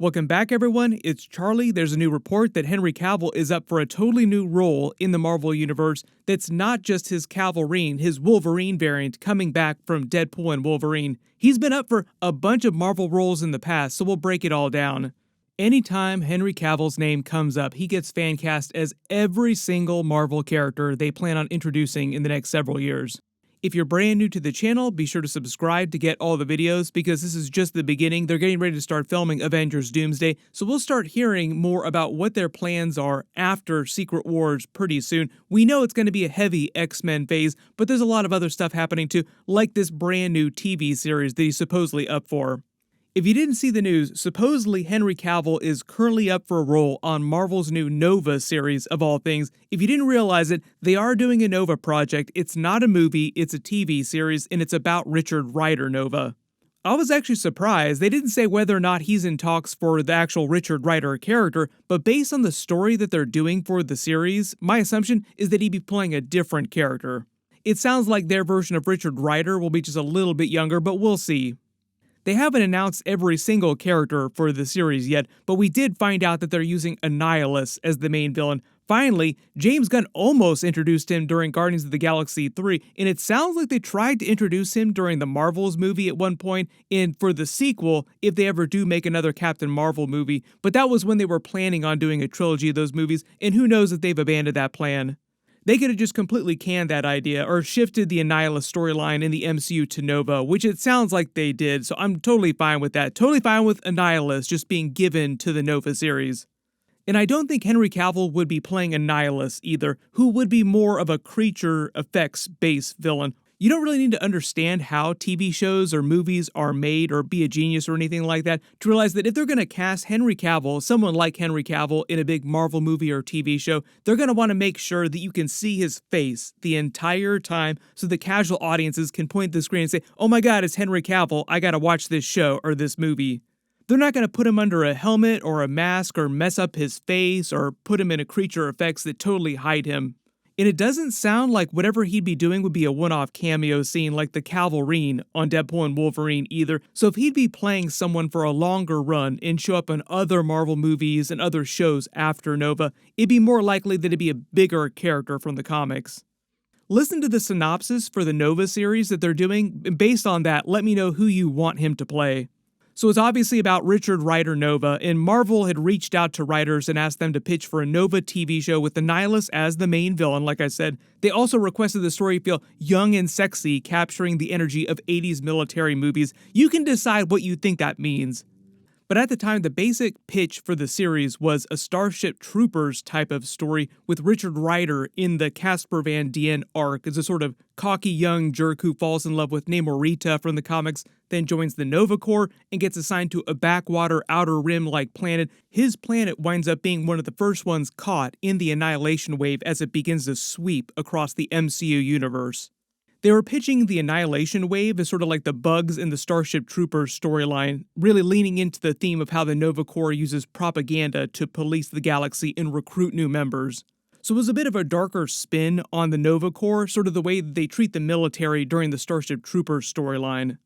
Welcome back, everyone. It's Charlie. There's a new report that Henry Cavill is up for a totally new role in the Marvel Universe that's not just his Cavalrine, his Wolverine variant coming back from Deadpool and Wolverine. He's been up for a bunch of Marvel roles in the past, so we'll break it all down. Anytime Henry Cavill's name comes up, he gets fan cast as every single Marvel character they plan on introducing in the next several years. If you're brand new to the channel, be sure to subscribe to get all the videos because this is just the beginning. They're getting ready to start filming Avengers Doomsday, so we'll start hearing more about what their plans are after Secret Wars pretty soon. We know it's going to be a heavy X-Men phase, but there's a lot of other stuff happening too, like this brand new TV series that he's supposedly up for. If you didn't see the news, supposedly Henry Cavill is currently up for a role on Marvel's new Nova series, of all things. If you didn't realize it, they are doing a Nova project. It's not a movie, it's a TV series, and it's about Richard Rider Nova. I was actually surprised. They didn't say whether or not he's in talks for the actual Richard Rider character, but based on the story that they're doing for the series, my assumption is that he'd be playing a different character. It sounds like their version of Richard Rider will be just a little bit younger, but we'll see. They haven't announced every single character for the series yet, but we did find out that they're using Annihilus as the main villain. Finally, James Gunn almost introduced him during Guardians of the Galaxy 3, and it sounds like they tried to introduce him during the Marvels movie at one point, and for the sequel, if they ever do make another Captain Marvel movie, but that was when they were planning on doing a trilogy of those movies, and who knows if they've abandoned that plan. They could have just completely canned that idea or shifted the Annihilus storyline in the MCU to Nova, which it sounds like they did, so I'm totally fine with that. Totally fine with Annihilus just being given to the Nova series. And I don't think Henry Cavill would be playing Annihilus either, who would be more of a creature effects-based villain. You don't really need to understand how TV shows or movies are made or be a genius or anything like that to realize that if they're going to cast Henry Cavill, someone like Henry Cavill, in a big Marvel movie or TV show, they're going to want to make sure that you can see his face the entire time so the casual audiences can point to the screen and say, oh my god, it's Henry Cavill, I gotta watch this show or this movie. They're not going to put him under a helmet or a mask or mess up his face or put him in a creature effects that totally hide him. And it doesn't sound like whatever he'd be doing would be a one-off cameo scene like the Cavalrine on Deadpool and Wolverine either, so if he'd be playing someone for a longer run and show up in other Marvel movies and other shows after Nova, it'd be more likely that it'd be a bigger character from the comics. Listen to the synopsis for the Nova series that they're doing, and based on that, let me know who you want him to play. So it's obviously about Richard Rider Nova, and Marvel had reached out to writers and asked them to pitch for a Nova TV show with Annihilus as the main villain, like I said. They also requested the story feel young and sexy, capturing the energy of 80s military movies. You can decide what you think that means. But at the time, the basic pitch for the series was a Starship Troopers type of story with Richard Rider in the Casper Van Dien arc as a sort of cocky young jerk who falls in love with Namorita from the comics, then joins the Nova Corps and gets assigned to a backwater outer rim-like planet. His planet winds up being one of the first ones caught in the Annihilation Wave as it begins to sweep across the MCU universe. They were pitching the Annihilation Wave as sort of like the Bugs in the Starship Troopers storyline, really leaning into the theme of how the Nova Corps uses propaganda to police the galaxy and recruit new members. So it was a bit of a darker spin on the Nova Corps, sort of the way that they treat the military during the Starship Troopers storyline.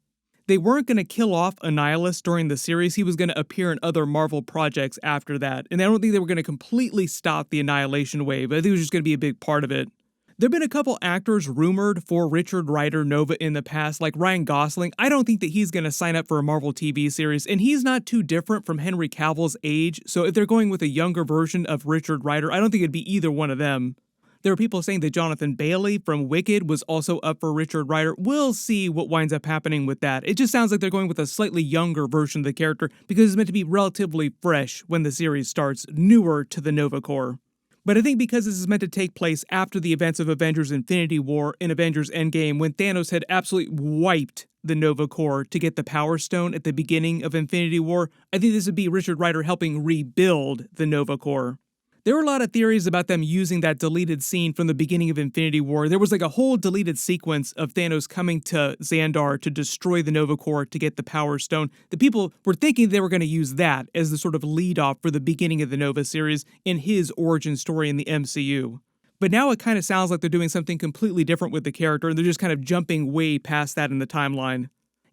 They weren't going to kill off Annihilus during the series. He was going to appear in other Marvel projects after that, and I don't think they were going to completely stop the Annihilation Wave. I think it was just going to be a big part of it. There have been a couple actors rumored for Richard Rider Nova in the past, like Ryan Gosling. I don't think that he's going to sign up for a Marvel TV series, and he's not too different from Henry Cavill's age, so if they're going with a younger version of Richard Rider, I don't think it'd be either one of them. There are people saying that Jonathan Bailey from Wicked was also up for Richard Rider. We'll see what winds up happening with that. It just sounds like they're going with a slightly younger version of the character because it's meant to be relatively fresh when the series starts, newer to the Nova Corps. But I think because this is meant to take place after the events of Avengers Infinity War and Avengers Endgame, when Thanos had absolutely wiped the Nova Corps to get the Power Stone at the beginning of Infinity War, I think this would be Richard Rider helping rebuild the Nova Corps. There were a lot of theories about them using that deleted scene from the beginning of Infinity War. There was like a whole deleted sequence of Thanos coming to Xandar to destroy the Nova Corps to get the Power Stone. The people were thinking they were going to use that as the sort of lead-off for the beginning of the Nova series in his origin story in the MCU. But now it kind of sounds like they're doing something completely different with the character, and they're just kind of jumping way past that in the timeline.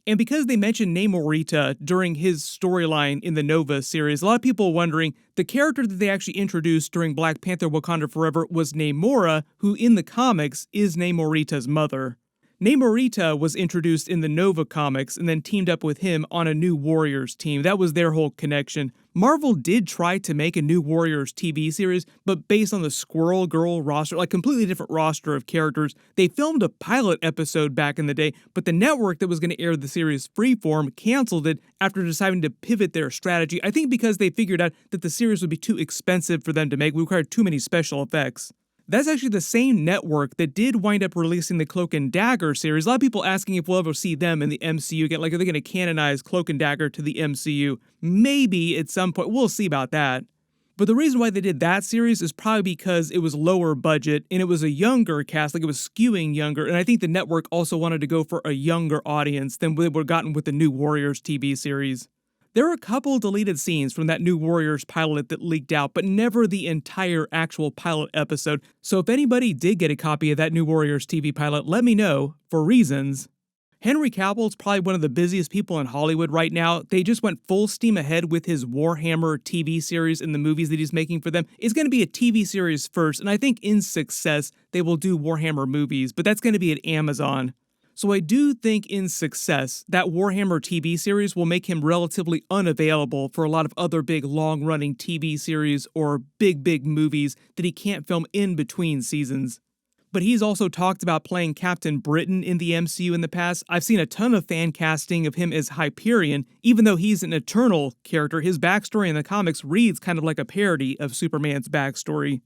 And because they mentioned Namorita during his storyline in the Nova series, a lot of people are wondering, the character that they actually introduced during Black Panther Wakanda Forever was Namora, who in the comics is Namorita's mother. Namorita was introduced in the Nova comics and then teamed up with him on a New Warriors team. That was their whole connection. Marvel did try to make a New Warriors TV series, but based on the Squirrel Girl roster, like completely different roster of characters. They filmed a pilot episode back in the day, but the network that was going to air the series Freeform canceled it after deciding to pivot their strategy. I think because they figured out that the series would be too expensive for them to make, required too many special effects. That's actually the same network that did wind up releasing the Cloak and Dagger series. A lot of people asking if we'll ever see them in the MCU again. Like, are they going to canonize Cloak and Dagger to the MCU? Maybe at some point. We'll see about that. But the reason why they did that series is probably because it was lower budget and it was a younger cast, like it was skewing younger. And I think the network also wanted to go for a younger audience than they would have gotten with the New Warriors TV series. There are a couple deleted scenes from that New Warriors pilot that leaked out, but never the entire actual pilot episode. So if anybody did get a copy of that New Warriors TV pilot, let me know, for reasons. Henry Cavill is probably one of the busiest people in Hollywood right now. They just went full steam ahead with his Warhammer TV series and the movies that he's making for them. It's going to be a TV series first, and I think in success, they will do Warhammer movies, but that's going to be at Amazon. So I do think in success, that Warhammer TV series will make him relatively unavailable for a lot of other big long-running TV series or big movies that he can't film in between seasons. But he's also talked about playing Captain Britain in the MCU in the past. I've seen a ton of fan casting of him as Hyperion. Even though he's an Eternal character, his backstory in the comics reads kind of like a parody of Superman's backstory.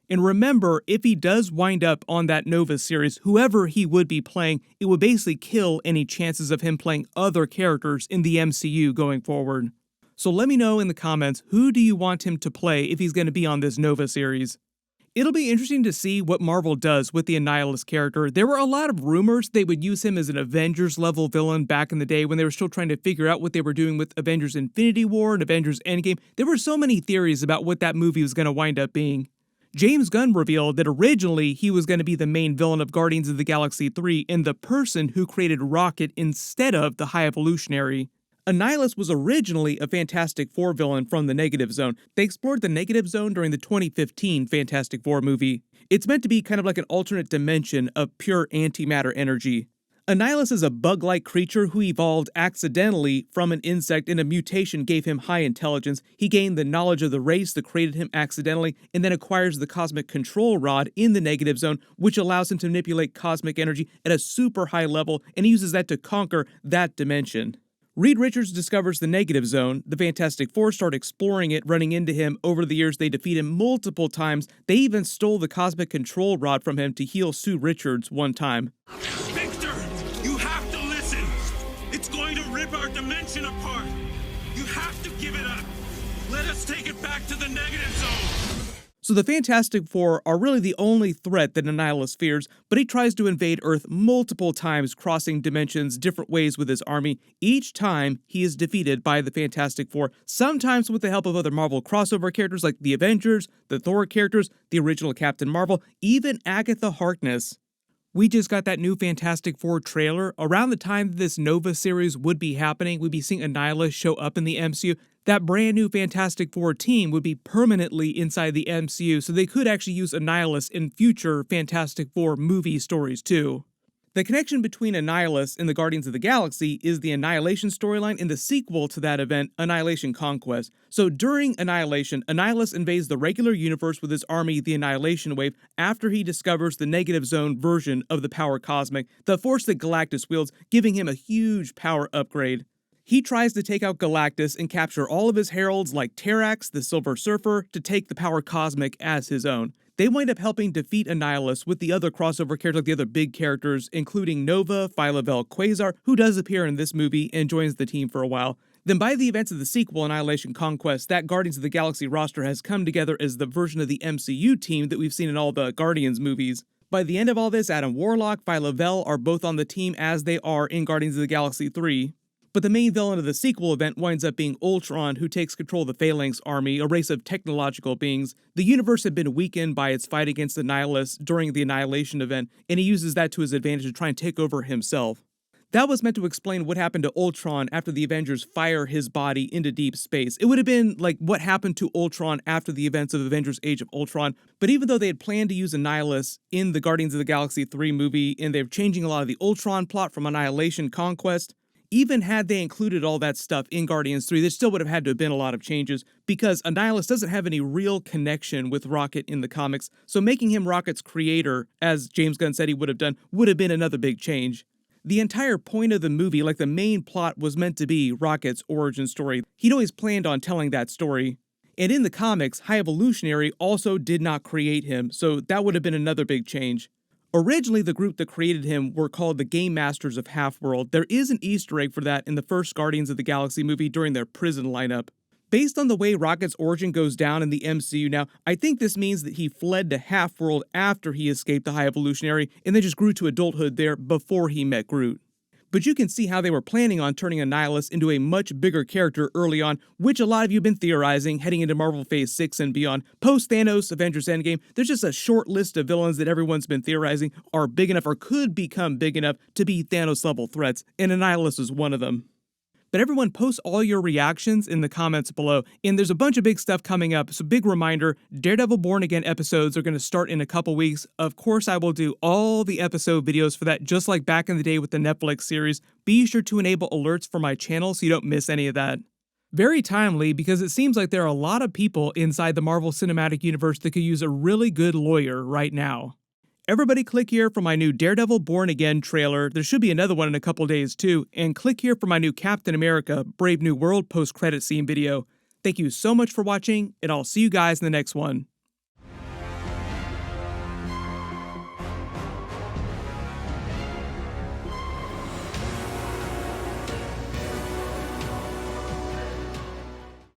And remember, if he does wind up on that Nova series, whoever he would be playing, it would basically kill any chances of him playing other characters in the MCU going forward. So let me know in the comments, who do you want him to play if he's going to be on this Nova series? It'll be interesting to see what Marvel does with the Annihilus character. There were a lot of rumors they would use him as an Avengers-level villain back in the day when they were still trying to figure out what they were doing with Avengers Infinity War and Avengers Endgame. There were so many theories about what that movie was going to wind up being. James Gunn revealed that originally he was going to be the main villain of Guardians of the Galaxy 3 and the person who created Rocket instead of the High Evolutionary. Annihilus was originally a Fantastic Four villain from the Negative Zone. They explored the Negative Zone during the 2015 Fantastic Four movie. It's meant to be kind of like an alternate dimension of pure antimatter energy. Annihilus is a bug-like creature who evolved accidentally from an insect, and a mutation gave him high intelligence. He gained the knowledge of the race that created him accidentally, and then acquires the cosmic control rod in the Negative Zone, which allows him to manipulate cosmic energy at a super high level, and he uses that to conquer that dimension. Reed Richards discovers the Negative Zone. The Fantastic Four start exploring it, running into him. Over the years, they defeat him multiple times. They even stole the cosmic control rod from him to heal Sue Richards one time. Victor, you have to listen. It's going to rip our dimension apart. You have to give it up. Let us take it back to the Negative Zone. So the Fantastic Four are really the only threat that Annihilus fears, but he tries to invade Earth multiple times, crossing dimensions different ways with his army. Each time, he is defeated by the Fantastic Four, sometimes with the help of other Marvel crossover characters like the Avengers, the Thor characters, the original Captain Marvel, even Agatha Harkness. We just got that new Fantastic Four trailer. Around the time that this Nova series would be happening, we'd be seeing Annihilus show up in the MCU. That brand new Fantastic Four team would be permanently inside the MCU, so they could actually use Annihilus in future Fantastic Four movie stories too. The connection between Annihilus and the Guardians of the Galaxy is the Annihilation storyline and the sequel to that event, Annihilation Conquest. So during Annihilation, Annihilus invades the regular universe with his army, the Annihilation Wave, after he discovers the Negative Zone version of the Power Cosmic, the force that Galactus wields, giving him a huge power upgrade. He tries to take out Galactus and capture all of his heralds like Terrax, the Silver Surfer, to take the Power Cosmic as his own. They wind up helping defeat Annihilus with the other crossover characters, like the other big characters, including Nova, Phyla-Vell Quasar, who does appear in this movie and joins the team for a while. Then by the events of the sequel, Annihilation Conquest, that Guardians of the Galaxy roster has come together as the version of the MCU team that we've seen in all the Guardians movies. By the end of all this, Adam Warlock, Phyla-Vell are both on the team as they are in Guardians of the Galaxy 3. But the main villain of the sequel event winds up being Ultron, who takes control of the Phalanx army, a race of technological beings. The universe had been weakened by its fight against Annihilus during the Annihilation event, and he uses that to his advantage to try and take over himself. That was meant to explain what happened to Ultron after the Avengers fire his body into deep space. It would have been like what happened to Ultron after the events of Avengers Age of Ultron. But even though they had planned to use Annihilus in the Guardians of the Galaxy 3 movie, and they're changing a lot of the Ultron plot from Annihilation Conquest, even had they included all that stuff in Guardians 3, there still would have had to have been a lot of changes, because Annihilus doesn't have any real connection with Rocket in the comics, so making him Rocket's creator, as James Gunn said he would have done, would have been another big change. The entire point of the movie, like the main plot, was meant to be Rocket's origin story. He'd always planned on telling that story. And in the comics, High Evolutionary also did not create him, so that would have been another big change. Originally, the group that created him were called the Game Masters of Half-World. There is an Easter egg for that in the first Guardians of the Galaxy movie during their prison lineup. Based on the way Rocket's origin goes down in the MCU now, I think this means that he fled to Half-World after he escaped the High Evolutionary, and then just grew to adulthood there before he met Groot. But you can see how they were planning on turning Annihilus into a much bigger character early on, which a lot of you have been theorizing heading into Marvel Phase 6 and beyond. Post-Thanos, Avengers Endgame, there's just a short list of villains that everyone's been theorizing are big enough or could become big enough to be Thanos-level threats, and Annihilus is one of them. But everyone, post all your reactions in the comments below, and there's a bunch of big stuff coming up, so big reminder, Daredevil Born Again episodes are going to start in a couple weeks. Of course, I will do all the episode videos for that, just like back in the day with the Netflix series. Be sure to enable alerts for my channel so you don't miss any of that. Very timely, because it seems like there are a lot of people inside the Marvel Cinematic Universe that could use a really good lawyer right now. Everybody click here for my new Daredevil Born Again trailer. There should be another one in a couple days too. And click here for my new Captain America Brave New World post-credit scene video. Thank you so much for watching, and I'll see you guys in the next one.